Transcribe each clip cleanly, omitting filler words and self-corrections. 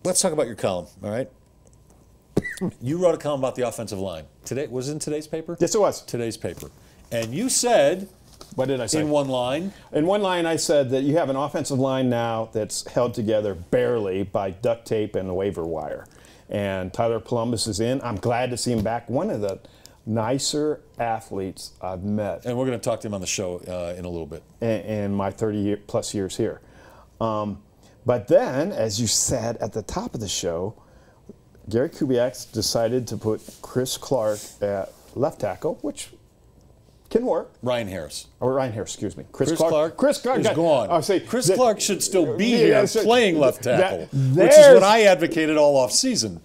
Let's talk about your column, all right? You wrote a column about the offensive line. Today, was it in today's paper? Yes, it was. Today's paper. And you said, what did I say? In one line? In one line, I said that you have an offensive line now that's held together barely by duct tape and the waiver wire. And Tyler Columbus is in. I'm glad to see him back. One of the nicer athletes I've met. And we're going to talk to him on the show in a little bit. In my 30-plus years here. But then, as you said at the top of the show, Gary Kubiak decided to put Chris Clark at left tackle, which can work. Ryan Harris. Or Ryan Harris, excuse me. Chris Clark is gone. I'll say Chris Clark should still be here playing left tackle, which is what I advocated all off season.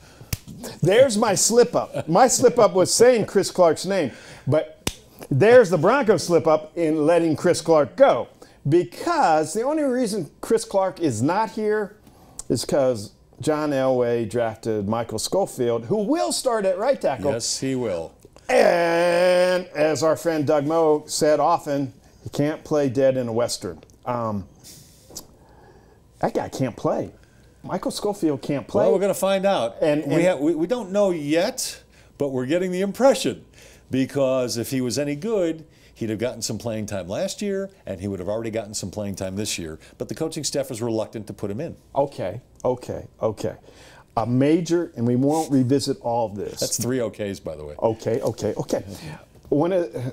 There's my slip-up. My slip-up was saying Chris Clark's name, but there's the Broncos slip-up in letting Chris Clark go. Because the only reason Chris Clark is not here is because John Elway drafted Michael Schofield, who will start at right tackle. Yes, he will. And as our friend Doug Moe said often, he can't play dead in a Western. That guy can't play. Michael Schofield can't play. Well, we're going to find out. And we don't know yet, but we're getting the impression. Because if he was any good, he'd have gotten some playing time last year, and he would have already gotten some playing time this year. But the coaching staff was reluctant to put him in. Okay. A major, and we won't revisit all of this. That's 3 OKs, by the way. Okay.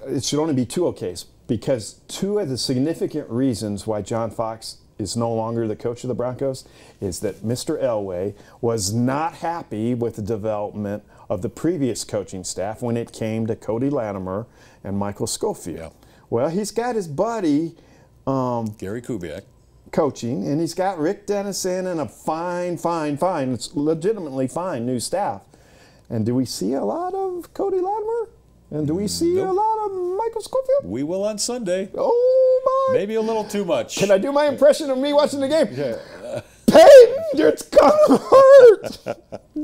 It should only be 2 OKs, because 2 of the significant reasons why John Fox is no longer the coach of the Broncos is that Mr. Elway was not happy with the development of the previous coaching staff when it came to Cody Latimer and Michael Schofield. Yeah. Well, he's got his buddy Gary Kubiak coaching, and he's got Rick Dennison and a fine, it's legitimately fine new staff. And do we see a lot of Cody Latimer? And do we see a lot of Michael Schofield? We will on Sunday. Oh, my. Maybe a little too much. Can I do my impression of me watching the game? Yeah. Peyton, it's gonna hurt.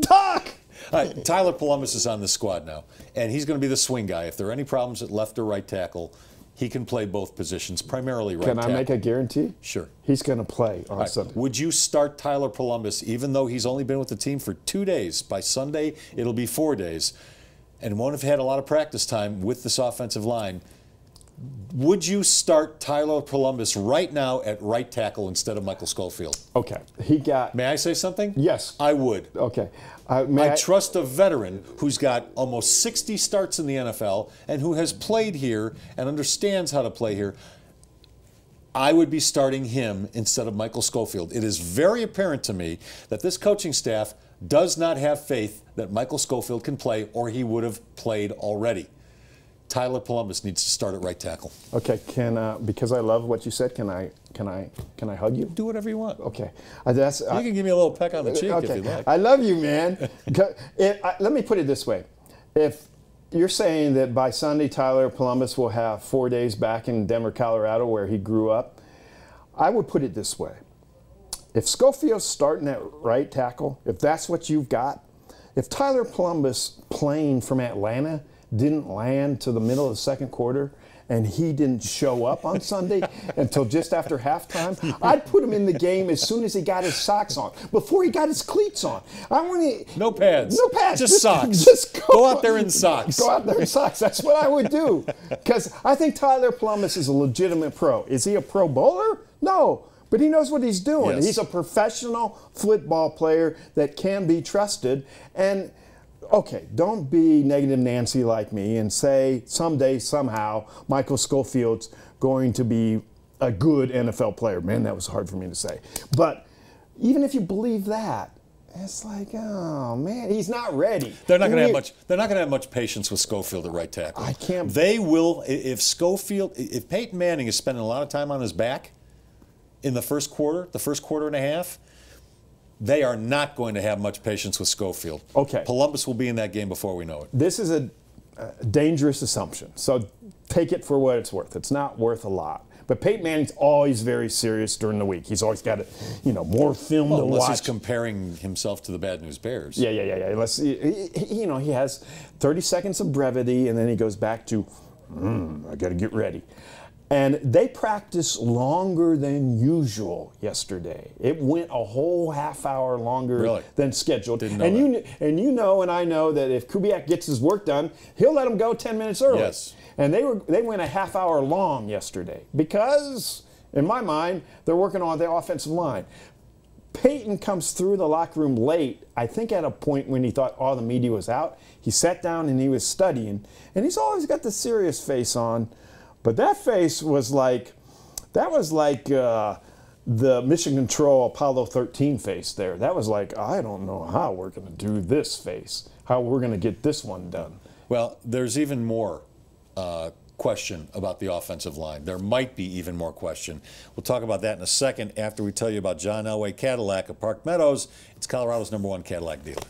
Doc. All right, Tyler Columbus is on the squad now, and he's going to be the swing guy. If there are any problems at left or right tackle, he can play both positions, primarily right tackle. Can I make a guarantee? Sure. He's going to play on Sunday. Would you start Tyler Columbus, even though he's only been with the team for 2 days? By Sunday, it'll be 4 days, and won't have had a lot of practice time with this offensive line. Would you start Tyler Columbus right now at right tackle instead of Michael Schofield? Okay. May I say something? Yes. I would. Okay. I trust a veteran who's got almost 60 starts in the NFL and who has played here and understands how to play here. I would be starting him instead of Michael Schofield. It is very apparent to me that this coaching staff does not have faith that Michael Schofield can play, or he would have played already. Tyler Columbus needs to start at right tackle. Okay, because I love what you said, can I hug you? Do whatever you want. Okay. You can give me a little peck on the cheek if you like. I love you, man. Let me put it this way. If you're saying that by Sunday Tyler Columbus will have 4 days back in Denver, Colorado, where he grew up, I would put it this way. If Schofield's starting at right tackle, if that's what you've got, if Tyler Columbus playing from Atlanta didn't land to the middle of the second quarter and he didn't show up on Sunday until just after halftime, I'd put him in the game as soon as he got his socks on, before he got his cleats on. No pads. No pads. Just socks. Just go out there in socks. Go out there in socks. That's what I would do. Because I think Tyler Columbus is a legitimate pro. Is he a pro bowler? No. But he knows what he's doing. Yes. He's a professional football player that can be trusted. And okay, don't be negative Nancy like me and say someday, somehow, Michael Schofield's going to be a good NFL player. Man, that was hard for me to say. But even if you believe that, it's like, oh man, he's not ready. They're not going to have much. They're not going to have much patience with Schofield at right tackle. I can't. They will if Peyton Manning is spending a lot of time on his back in the first quarter and a half. They are not going to have much patience with Schofield. Okay. Columbus will be in that game before we know it. This is a dangerous assumption, so take it for what it's worth. It's not worth a lot. But Peyton Manning's always very serious during the week. He's always got more film to watch. Unless he's comparing himself to the Bad News Bears. Yeah. Unless he has 30 seconds of brevity, and then he goes back to I got to get ready. And they practiced longer than usual yesterday. It went a whole half hour longer than scheduled. Didn't know and you know and I know that if Kubiak gets his work done, he'll let him go 10 minutes early. Yes. And they went a half hour long yesterday because, in my mind, they're working on the offensive line. Peyton comes through the locker room late, I think at a point when he thought all the media was out. He sat down and he was studying. And he's always got the serious face on. But that face was like, the Mission Control Apollo 13 face there. That was like, I don't know how we're going to do this face, how we're going to get this one done. Well, there's even more question about the offensive line. There might be even more question. We'll talk about that in a second after we tell you about John Elway Cadillac of Park Meadows. It's Colorado's #1 Cadillac dealer.